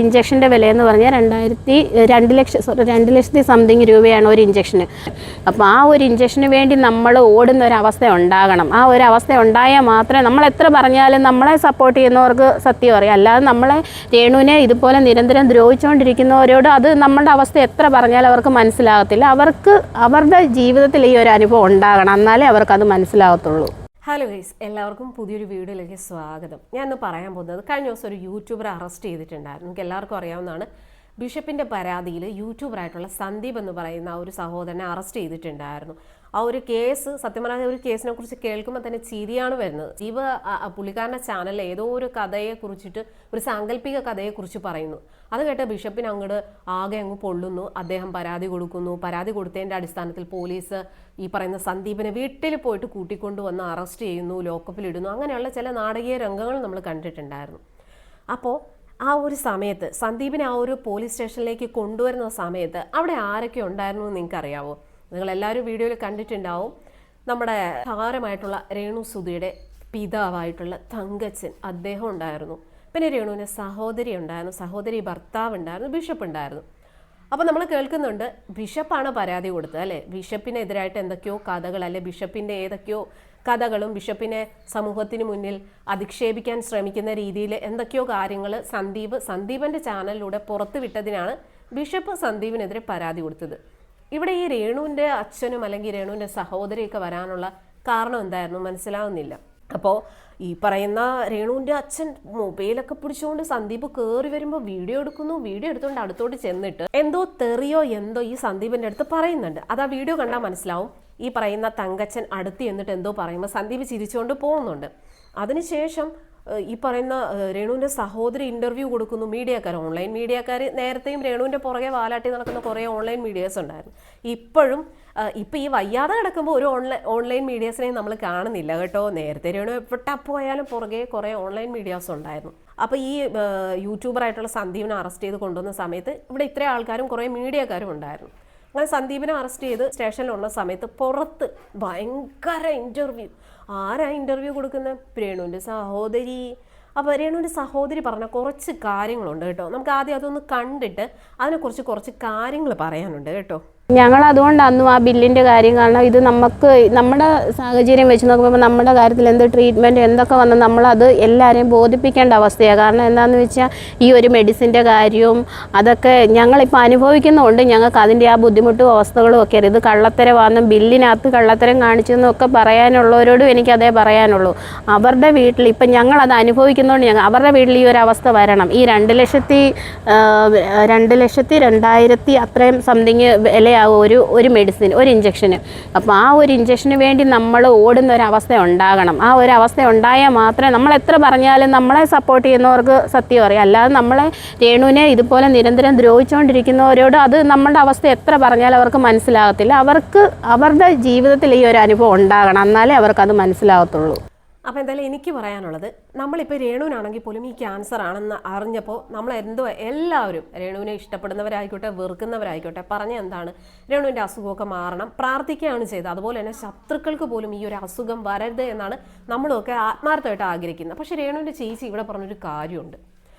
ഇഞ്ചക്ഷൻ്റെ വിലയെന്ന് പറഞ്ഞാൽ 2 ലക്ഷത്തി സംതിങ് രൂപയാണ് ഒരു ഇഞ്ചക്ഷന്. അപ്പോൾ ആ ഒരു ഇഞ്ചക്ഷന് വേണ്ടി നമ്മൾ ഓടുന്ന ഒരവസ്ഥ ഉണ്ടാകണം. ആ ഒരു അവസ്ഥ ഉണ്ടായാൽ മാത്രമേ നമ്മൾ എത്ര പറഞ്ഞാലും നമ്മളെ സപ്പോർട്ട് ചെയ്യുന്നവർക്ക് സത്യം അറിയാം. അല്ലാതെ നമ്മളെ രേണുവിനെ ഇതുപോലെ നിരന്തരം ദ്രോഹിച്ചുകൊണ്ടിരിക്കുന്നവരോട് അത് നമ്മളുടെ അവസ്ഥ എത്ര പറഞ്ഞാലും അവർക്ക് മനസ്സിലാകത്തില്ല. അവർക്ക് അവരുടെ ജീവിതത്തിൽ ഈ ഒരു അനുഭവം ഉണ്ടാകണം, എന്നാലേ അവർക്കത് മനസ്സിലാകത്തുള്ളൂ. ഹലോ ഗൈസ്, എല്ലാവർക്കും പുതിയൊരു വീഡിയോയിലേക്ക് സ്വാഗതം. ഞാൻ ഇന്ന് പറയാൻ പോകുന്നത്, കഴിഞ്ഞ ദിവസം ഒരു യൂട്യൂബറെ അറസ്റ്റ് ചെയ്തിട്ടുണ്ടായിരുന്നു. നമുക്ക് എല്ലാവർക്കും അറിയാവുന്നതാണ്. ബിഷപ്പിൻ്റെ പരാതിയിൽ യൂട്യൂബറായിട്ടുള്ള സന്ദീപ് എന്ന് പറയുന്ന ഒരു സഹോദരനെ അറസ്റ്റ് ചെയ്തിട്ടുണ്ടായിരുന്നു. ആ ഒരു കേസ്, സത്യം പറഞ്ഞാൽ ഒരു കേസിനെ കുറിച്ച് കേൾക്കുമ്പോൾ തന്നെ ചിരിയാണ് വരുന്നത്. പുള്ളിക്കാരൻ്റെ ചാനലിൽ ഏതോ ഒരു കഥയെക്കുറിച്ചിട്ട്, ഒരു സാങ്കല്പിക കഥയെക്കുറിച്ച് പറയുന്നു. അത് കേട്ട ബിഷപ്പിന് അങ്ങോട്ട് ആകെ അങ്ങ് പൊള്ളുന്നു. അദ്ദേഹം പരാതി കൊടുക്കുന്നു. പരാതി കൊടുത്തതിൻ്റെ അടിസ്ഥാനത്തിൽ പോലീസ് ഈ പറയുന്ന സന്ദീപിനെ വീട്ടിൽ പോയിട്ട് കൂട്ടിക്കൊണ്ടുവന്ന് അറസ്റ്റ് ചെയ്യുന്നു, ലോക്കപ്പിലിടുന്നു. അങ്ങനെയുള്ള ചില നാടകീയ രംഗങ്ങൾ നമ്മൾ കണ്ടിട്ടുണ്ടായിരുന്നു. അപ്പോൾ ആ ഒരു സമയത്ത് സന്ദീപിനെ ആ ഒരു പോലീസ് സ്റ്റേഷനിലേക്ക് കൊണ്ടുവരുന്ന സമയത്ത് അവിടെ ആരൊക്കെ ഉണ്ടായിരുന്നു എന്ന് നിങ്ങൾക്കറിയാവോ? നിങ്ങളെല്ലാവരും വീഡിയോയിൽ കണ്ടിട്ടുണ്ടാവും. നമ്മുടെ താരമായിട്ടുള്ള രേണു സുധിയുടെ പിതാവായിട്ടുള്ള തങ്കച്ചൻ, അദ്ദേഹം ഉണ്ടായിരുന്നു. പിന്നെ രേണുവിൻ്റെ സഹോദരി ഉണ്ടായിരുന്നു, സഹോദരി ഭർത്താവ് ഉണ്ടായിരുന്നു, ബിഷപ്പ് ഉണ്ടായിരുന്നു. അപ്പോൾ നമ്മൾ കേൾക്കുന്നുണ്ട്, ബിഷപ്പാണ് പരാതി കൊടുത്തത് അല്ലേ? ബിഷപ്പിനെതിരായിട്ട് എന്തൊക്കെയോ കഥകൾ, അല്ലെ ബിഷപ്പിൻ്റെ ഏതൊക്കെയോ കഥകളും ബിഷപ്പിനെ സമൂഹത്തിന് മുന്നിൽ അധിക്ഷേപിക്കാൻ ശ്രമിക്കുന്ന രീതിയിൽ എന്തൊക്കെയോ കാര്യങ്ങൾ സന്ദീപൻ്റെ ചാനലിലൂടെ പുറത്തു വിട്ടതിനാണ് ബിഷപ്പ് സന്ദീപിനെതിരെ പരാതി കൊടുത്തത്. ഇവിടെ ഈ രേണുവിൻ്റെ അച്ഛനും അല്ലെങ്കിൽ രേണുവിൻ്റെ സഹോദരിയൊക്കെ വരാനുള്ള കാരണം എന്തായിരുന്നു മനസ്സിലാവുന്നില്ല. അപ്പോൾ ഈ പറയുന്ന രേണുവിൻ്റെ അച്ഛൻ മൊബൈലൊക്കെ പിടിച്ചുകൊണ്ട് സന്ദീപ് കയറി വരുമ്പോൾ വീഡിയോ എടുക്കുന്നു. വീഡിയോ എടുത്തുകൊണ്ട് അടുത്തോട്ട് ചെന്നിട്ട് എന്തോ തെറിയോ എന്തോ ഈ സന്ദീപിൻ്റെ അടുത്ത് പറയുന്നുണ്ട്. അത് ആ വീഡിയോ കണ്ടാൽ മനസ്സിലാവും. ഈ പറയുന്ന തങ്കച്ചൻ അടുത്ത് എന്നിട്ട് എന്തോ പറയുമ്പോൾ സന്ദീപ് ചിരിച്ചുകൊണ്ട് പോകുന്നുണ്ട്. അതിനുശേഷം ഈ പറയുന്ന രേണുവിൻ്റെ സഹോദരി ഇൻ്റർവ്യൂ കൊടുക്കുന്നു. മീഡിയക്കാർ, ഓൺലൈൻ മീഡിയക്കാർ, നേരത്തെയും രേണുവിൻ്റെ പുറകെ വാലാട്ടി നടക്കുന്ന കുറേ ഓൺലൈൻ മീഡിയാസ് ഉണ്ടായിരുന്നു. ഇപ്പം ഈ വയ്യാതെ കിടക്കുമ്പോൾ ഒരു ഓൺലൈൻ മീഡിയാസിനെയും നമ്മൾ കാണുന്നില്ല കേട്ടോ. നേരത്തെ രേണു എവിടെ പോയാലും പുറകെ കുറേ ഓൺലൈൻ മീഡിയാസ് ഉണ്ടായിരുന്നു. അപ്പോൾ ഈ യൂട്യൂബറായിട്ടുള്ള സന്ദീപിനെ അറസ്റ്റ് ചെയ്ത് കൊണ്ടുവന്ന സമയത്ത് ഇവിടെ ഇത്രയും ആൾക്കാരും കുറേ മീഡിയക്കാരും ഉണ്ടായിരുന്നു. അങ്ങനെ സന്ദീപിനെ അറസ്റ്റ് ചെയ്ത് സ്റ്റേഷനിലുള്ള സമയത്ത് പുറത്ത് ഭയങ്കര ഇൻ്റർവ്യൂ. ആരാ ഇൻ്റർവ്യൂ കൊടുക്കുന്നത്? രേണുവിൻ്റെ സഹോദരി. അപ്പോൾ രേണുവിൻ്റെ സഹോദരി പറഞ്ഞ കുറച്ച് കാര്യങ്ങളുണ്ട് കേട്ടോ. നമുക്ക് ആദ്യം അതൊന്ന് കണ്ടിട്ട് അതിനെക്കുറിച്ച് കുറച്ച് കാര്യങ്ങൾ പറയാനുണ്ട് കേട്ടോ. ഞങ്ങൾ അതുകൊണ്ട് അന്നും ആ ബില്ലിൻ്റെ കാര്യം, കാരണം ഇത് നമുക്ക് നമ്മുടെ സാഹചര്യം വെച്ച് നോക്കുമ്പോൾ നമ്മുടെ കാര്യത്തിൽ എന്ത് ട്രീറ്റ്മെൻറ്റ് എന്തൊക്കെ വന്ന് നമ്മളത് എല്ലാവരെയും ബോധിപ്പിക്കേണ്ട അവസ്ഥയാണ്. കാരണം എന്താണെന്ന് വെച്ചാൽ ഈ ഒരു മെഡിസിൻ്റെ കാര്യവും അതൊക്കെ ഞങ്ങളിപ്പോൾ അനുഭവിക്കുന്നതുകൊണ്ട് ഞങ്ങൾക്ക് അതിൻ്റെ ആ ബുദ്ധിമുട്ടും അവസ്ഥകളും ഒക്കെ അറിയാം. ഇത് കള്ളത്തരമാണെന്നും ബില്ലിനകത്ത് കള്ളത്തരം കാണിച്ചെന്നൊക്കെ പറയാനുള്ളവരോടും എനിക്കതേ പറയാനുള്ളൂ. അവരുടെ വീട്ടിൽ ഇപ്പം ഞങ്ങളത് അനുഭവിക്കുന്നതുകൊണ്ട് അവരുടെ വീട്ടിൽ ഈ ഒരു അവസ്ഥ വരണം. ഈ 2,02,000 അത്രയും സംതിങ് വില ഒരു മെഡിസിൻ, ഒരു ഇഞ്ചക്ഷന്. അപ്പോൾ ആ ഒരു ഇഞ്ചക്ഷന് വേണ്ടി നമ്മൾ ഓടുന്ന ഒരവസ്ഥ ഉണ്ടാകണം. ആ ഒരു അവസ്ഥ ഉണ്ടായാൽ മാത്രമേ നമ്മൾ എത്ര പറഞ്ഞാലും നമ്മളെ സപ്പോർട്ട് ചെയ്യുന്നവർക്ക് സത്യം അറിയാം. അല്ലാതെ നമ്മളെ രേണുവിനെ ഇതുപോലെ നിരന്തരം ദ്രോഹിച്ചുകൊണ്ടിരിക്കുന്നവരോട് അത് നമ്മളുടെ അവസ്ഥ എത്ര പറഞ്ഞാലും അവർക്ക് മനസ്സിലാകത്തില്ല. അവർക്ക് അവരുടെ ജീവിതത്തിൽ ഈ ഒരു അനുഭവം ഉണ്ടാകണം, എന്നാലേ അവർക്കത് മനസ്സിലാകത്തുള്ളൂ. അപ്പോൾ എന്തായാലും എനിക്ക് പറയാനുള്ളത്, നമ്മളിപ്പോൾ രേണുവിനാണെങ്കിൽ പോലും ഈ ക്യാൻസർ ആണെന്ന് അറിഞ്ഞപ്പോൾ എല്ലാവരും രേണുവിനെ ഇഷ്ടപ്പെടുന്നവരായിക്കോട്ടെ വെറുക്കുന്നവരായിക്കോട്ടെ പറഞ്ഞ എന്താണ്, രേണുവിൻ്റെ അസുഖമൊക്കെ മാറണം, പ്രാർത്ഥിക്കുകയാണ് ചെയ്തത്. അതുപോലെ തന്നെ ശത്രുക്കൾക്ക് പോലും ഈ ഒരു അസുഖം വരരുത് എന്നാണ് നമ്മളൊക്കെ ആത്മാർത്ഥമായിട്ട് ആഗ്രഹിക്കുന്നത്. പക്ഷേ രേണുവിൻ്റെ ചേച്ചി ഇവിടെ പറഞ്ഞൊരു കാര്യമുണ്ട്.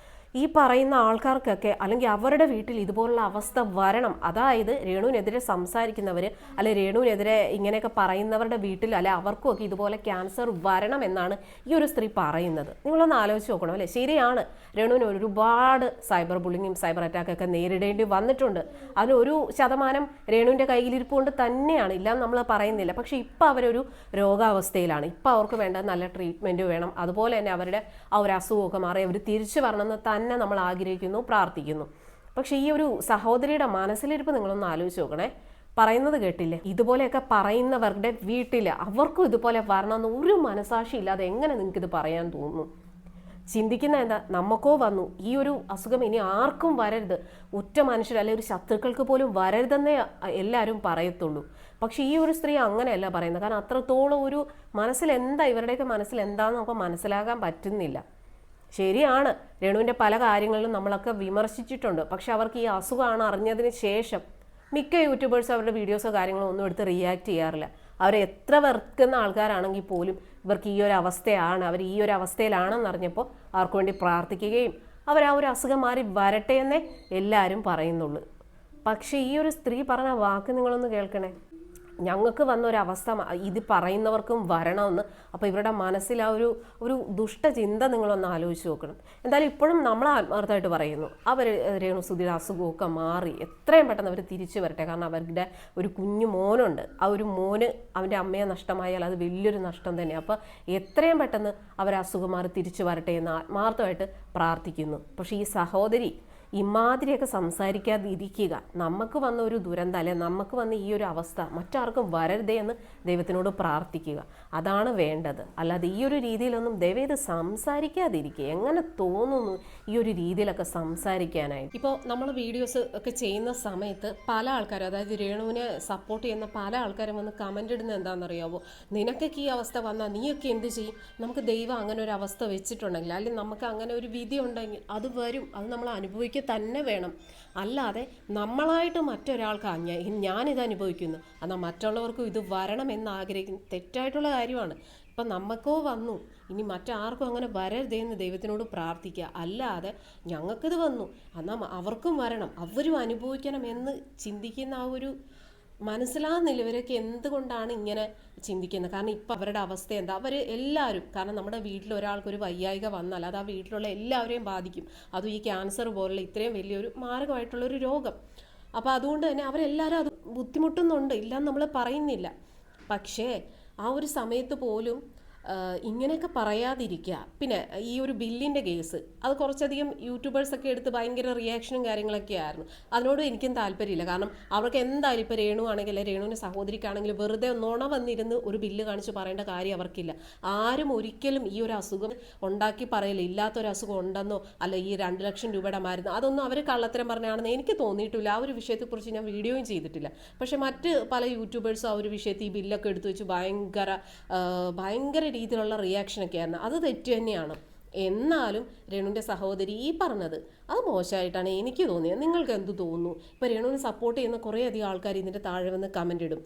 ഈ പറയുന്ന ആൾക്കാർക്കൊക്കെ അല്ലെങ്കിൽ അവരുടെ വീട്ടിൽ ഇതുപോലുള്ള അവസ്ഥ വരണം. അതായത് രേണുവിനെതിരെ സംസാരിക്കുന്നവർ, അല്ലെ രേണുവിനെതിരെ ഇങ്ങനെയൊക്കെ പറയുന്നവരുടെ വീട്ടിൽ അല്ലെ അവർക്കുമൊക്കെ ഇതുപോലെ ക്യാൻസർ വരണം എന്നാണ് ഈ ഒരു സ്ത്രീ പറയുന്നത്. നിങ്ങളൊന്ന് ആലോചിച്ച് നോക്കണം അല്ലേ? ശരിയാണ്, രേണുവിന് ഒരുപാട് സൈബർ ബുള്ളിങ്ങും സൈബർ അറ്റാക്കൊക്കെ നേരിടേണ്ടി വന്നിട്ടുണ്ട്. അതിലൊരു ശതമാനം രേണുവിൻ്റെ കയ്യിലിരിപ്പുകൊണ്ട് തന്നെയാണ്, ഇല്ലാന്ന് നമ്മൾ പറയുന്നില്ല. പക്ഷേ ഇപ്പം അവരൊരു രോഗാവസ്ഥയിലാണ്. ഇപ്പം അവർക്ക് വേണ്ട നല്ല ട്രീറ്റ്മെൻറ്റ് വേണം. അതുപോലെ തന്നെ അവരുടെ ആ ഒരു അസുഖമൊക്കെ മാറി അവർ തിരിച്ചു വരണമെന്ന് തന്നെ നമ്മൾ ആഗ്രഹിക്കുന്നു, പ്രാർത്ഥിക്കുന്നു. പക്ഷെ ഈ ഒരു സഹോദരിയുടെ മനസ്സിലിരിപ്പ് നിങ്ങളൊന്ന് ആലോചിച്ച് നോക്കണേ. പറയുന്നത് കേട്ടില്ലേ? ഇതുപോലെയൊക്കെ പറയുന്നവരുടെ വീട്ടിൽ അവർക്കും ഇതുപോലെ വരണമെന്ന് ഒരു മനസാക്ഷി ഇല്ലാതെ എങ്ങനെ നിങ്ങൾക്കിത് പറയാൻ തോന്നുന്നു? ചിന്തിക്കുന്ന എന്താ, നമുക്കോ വന്നു, ഈ ഒരു അസുഖം ഇനി ആർക്കും വരരുത്, ഒറ്റ മനുഷ്യർ അല്ലെങ്കിൽ ഒരു ശത്രുക്കൾക്ക് പോലും വരരുതെന്നേ എല്ലാവരും പറയത്തുള്ളൂ. പക്ഷേ ഈ ഒരു സ്ത്രീ അങ്ങനെയല്ല പറയുന്നത്. കാരണം അത്രത്തോളം ഒരു ഇവരുടെയൊക്കെ മനസ്സിൽ എന്താണെന്ന് നമുക്ക് മനസ്സിലാക്കാൻ പറ്റുന്നില്ല. ശരിയാണ്, രേണുവിൻ്റെ പല കാര്യങ്ങളിലും നമ്മളൊക്കെ വിമർശിച്ചിട്ടുണ്ട്. പക്ഷെ അവർക്ക് ഈ അസുഖമാണ് അറിഞ്ഞതിന് ശേഷം മിക്ക യൂട്യൂബേഴ്സ് അവരുടെ വീഡിയോസോ കാര്യങ്ങളോ ഒന്നും എടുത്ത് റിയാക്ട് ചെയ്യാറില്ല. അവരെ എത്ര വെറുക്കുന്ന ആൾക്കാരാണെങ്കിൽ പോലും ഇവർക്ക് ഈ ഒരു അവസ്ഥയാണ്, അവർ ഈ ഒരു അവസ്ഥയിലാണെന്ന് അറിഞ്ഞപ്പോൾ അവർക്ക് വേണ്ടി പ്രാർത്ഥിക്കുകയും അവർ ആ ഒരു അസുഖം മാറി വരട്ടെ എന്നേ എല്ലാവരും പറയുന്നുള്ളൂ. പക്ഷേ ഈ ഒരു സ്ത്രീ പറഞ്ഞ വാക്ക് നിങ്ങളൊന്ന് കേൾക്കണേ. ഞങ്ങൾക്ക് വന്ന ഒരവസ്ഥ ഇത് പറയുന്നവർക്കും വരണമെന്ന്. അപ്പോൾ ഇവരുടെ മനസ്സിൽ ആ ഒരു ദുഷ്ടചിന്ത നിങ്ങളൊന്ന് ആലോചിച്ച് നോക്കണം. എന്തായാലും ഇപ്പോഴും നമ്മൾ ആത്മാർത്ഥമായിട്ട് പറയുന്നു, അവർ രേണുസുധിയുടെ അസുഖമൊക്കെ മാറി എത്രയും പെട്ടെന്ന് അവർ തിരിച്ചു വരട്ടെ. കാരണം അവരുടെ ഒരു കുഞ്ഞു മോനുണ്ട്. ആ ഒരു മോന് അവൻ്റെ അമ്മയെ നഷ്ടമായാൽ അത് വലിയൊരു നഷ്ടം തന്നെയാണ്. അപ്പോൾ എത്രയും പെട്ടെന്ന് അവർ അസുഖം മാറി തിരിച്ചു വരട്ടെ എന്ന് ആത്മാർത്ഥമായിട്ട് പ്രാർത്ഥിക്കുന്നു. പക്ഷേ ഈ സഹോദരി ഇമാതിരിയൊക്കെ സംസാരിക്കാതിരിക്കുക. നമുക്ക് വന്ന ഒരു ദുരന്തം, അല്ലെ നമുക്ക് വന്ന ഈ ഒരു അവസ്ഥ മറ്റാർക്കും വരരുതേ എന്ന് ദൈവത്തിനോട് പ്രാർത്ഥിക്കുക. അതാണ് വേണ്ടത്. അല്ലാതെ ഈ ഒരു രീതിയിലൊന്നും ദൈവം സംസാരിക്കാതിരിക്കുക. എങ്ങനെ തോന്നുന്നു ഈ ഒരു രീതിയിലൊക്കെ സംസാരിക്കാനായിട്ട്? ഇപ്പോൾ നമ്മൾ വീഡിയോസ് ഒക്കെ ചെയ്യുന്ന സമയത്ത് പല ആൾക്കാരും, അതായത് രേണുവിനെ സപ്പോർട്ട് ചെയ്യുന്ന പല ആൾക്കാരും വന്ന് കമൻ്റ് ഇടുന്നത് എന്താണെന്നറിയാവോ? നിനക്കൊക്കെ ഈ അവസ്ഥ വന്നാൽ നീയൊക്കെ എന്ത് ചെയ്യും? നമുക്ക് ദൈവം അങ്ങനെ ഒരു അവസ്ഥ വെച്ചിട്ടുണ്ടെങ്കിൽ, അല്ലെങ്കിൽ നമുക്ക് അങ്ങനെ ഒരു വിധി ഉണ്ടെങ്കിൽ അത് വരും, അത് നമ്മൾ അനുഭവിക്കുക തന്നെ വേണം. അല്ലാതെ നമ്മളായിട്ട് മറ്റൊരാൾക്ക് ഞാനിത് അനുഭവിക്കുന്നു എന്നാൽ മറ്റുള്ളവർക്കും ഇത് വരണം എന്ന് ആഗ്രഹിക്കുന്ന തെറ്റായിട്ടുള്ള കാര്യമാണ്. ഇപ്പം നമുക്കോ വന്നു, ഇനി മറ്റാർക്കും അങ്ങനെ വരരുതെന്ന് ദൈവത്തിനോട് പ്രാർത്ഥിക്കുക. അല്ലാതെ ഞങ്ങൾക്കിത് വന്നു എന്നാൽ അവർക്കും വരണം, അവരും അനുഭവിക്കണം എന്ന് ചിന്തിക്കുന്ന ആ ഒരു മനസ്സിലാകുന്നില്ല ഇവരൊക്കെ എന്തുകൊണ്ടാണ് ഇങ്ങനെ ചിന്തിക്കുന്നത്. കാരണം ഇപ്പം അവരുടെ അവസ്ഥ എന്താ? അവർ എല്ലാവരും, കാരണം നമ്മുടെ വീട്ടിൽ ഒരാൾക്കൊരു വയ്യായിക വന്നാൽ അത് ആ വീട്ടിലുള്ള എല്ലാവരെയും ബാധിക്കും. അതും ഈ ക്യാൻസർ പോലുള്ള ഇത്രയും വലിയൊരു മാരകമായിട്ടുള്ളൊരു രോഗം. അപ്പോൾ അതുകൊണ്ട് തന്നെ അവരെല്ലാവരും അത് ബുദ്ധിമുട്ടുന്നുണ്ട്, ഇല്ലയെന്ന് നമ്മൾ പറയുന്നില്ല. പക്ഷേ ആ ഒരു സമയത്ത് പോലും ഇങ്ങനെയൊക്കെ പറയാതിരിക്കുക. പിന്നെ ഈ ഒരു ബില്ലിൻ്റെ കേസ്, അത് കുറച്ചധികം യൂട്യൂബേഴ്സൊക്കെ എടുത്ത് ഭയങ്കര റിയാക്ഷനും കാര്യങ്ങളൊക്കെ ആയിരുന്നു. അതിനോട് എനിക്കും താല്പര്യമില്ല. കാരണം അവർക്ക് എന്തായാലും ഇപ്പോൾ രേണു ആണെങ്കിൽ, രേണുവിൻ്റെ സഹോദരിക്കാണെങ്കിലും വെറുതെ നുണ വന്നിരുന്ന് ഒരു ബില്ല് കാണിച്ച് പറയേണ്ട കാര്യം അവർക്കില്ല. ആരും ഒരിക്കലും ഈ ഒരു അസുഖം ഉണ്ടാക്കി പറയില്ല. ഇല്ലാത്തൊരു അസുഖം ഉണ്ടെന്നോ അല്ല ഈ 2 ലക്ഷം രൂപയുടെ മരുന്ന് അതൊന്നും അവർ കള്ളത്തരം പറഞ്ഞാണെന്ന് എനിക്ക് തോന്നിയിട്ടില്ല. ആ ഒരു വിഷയത്തെക്കുറിച്ച് ഞാൻ വീഡിയോയും ചെയ്തിട്ടില്ല. പക്ഷേ മറ്റ് പല യൂട്യൂബേഴ്സും ആ ഒരു വിഷയത്തിൽ ഈ ബില്ലൊക്കെ എടുത്തു വെച്ച് ഭയങ്കര രീതിയിലുള്ള റിയാക്ഷനൊക്കെ ആയിരുന്നു. അത് തെറ്റ് തന്നെയാണ്. എന്നാലും രേണുവിൻ്റെ സഹോദരി ഈ പറഞ്ഞത് അത് മോശമായിട്ടാണ് എനിക്ക് തോന്നിയത്. നിങ്ങൾക്ക് എന്ത് തോന്നുന്നു? ഇപ്പോൾ രേണുവിനെ സപ്പോർട്ട് ചെയ്യുന്ന കുറേയധികം ആൾക്കാർ ഇതിൻ്റെ താഴെ വന്ന് കമൻ്റ് ഇടും.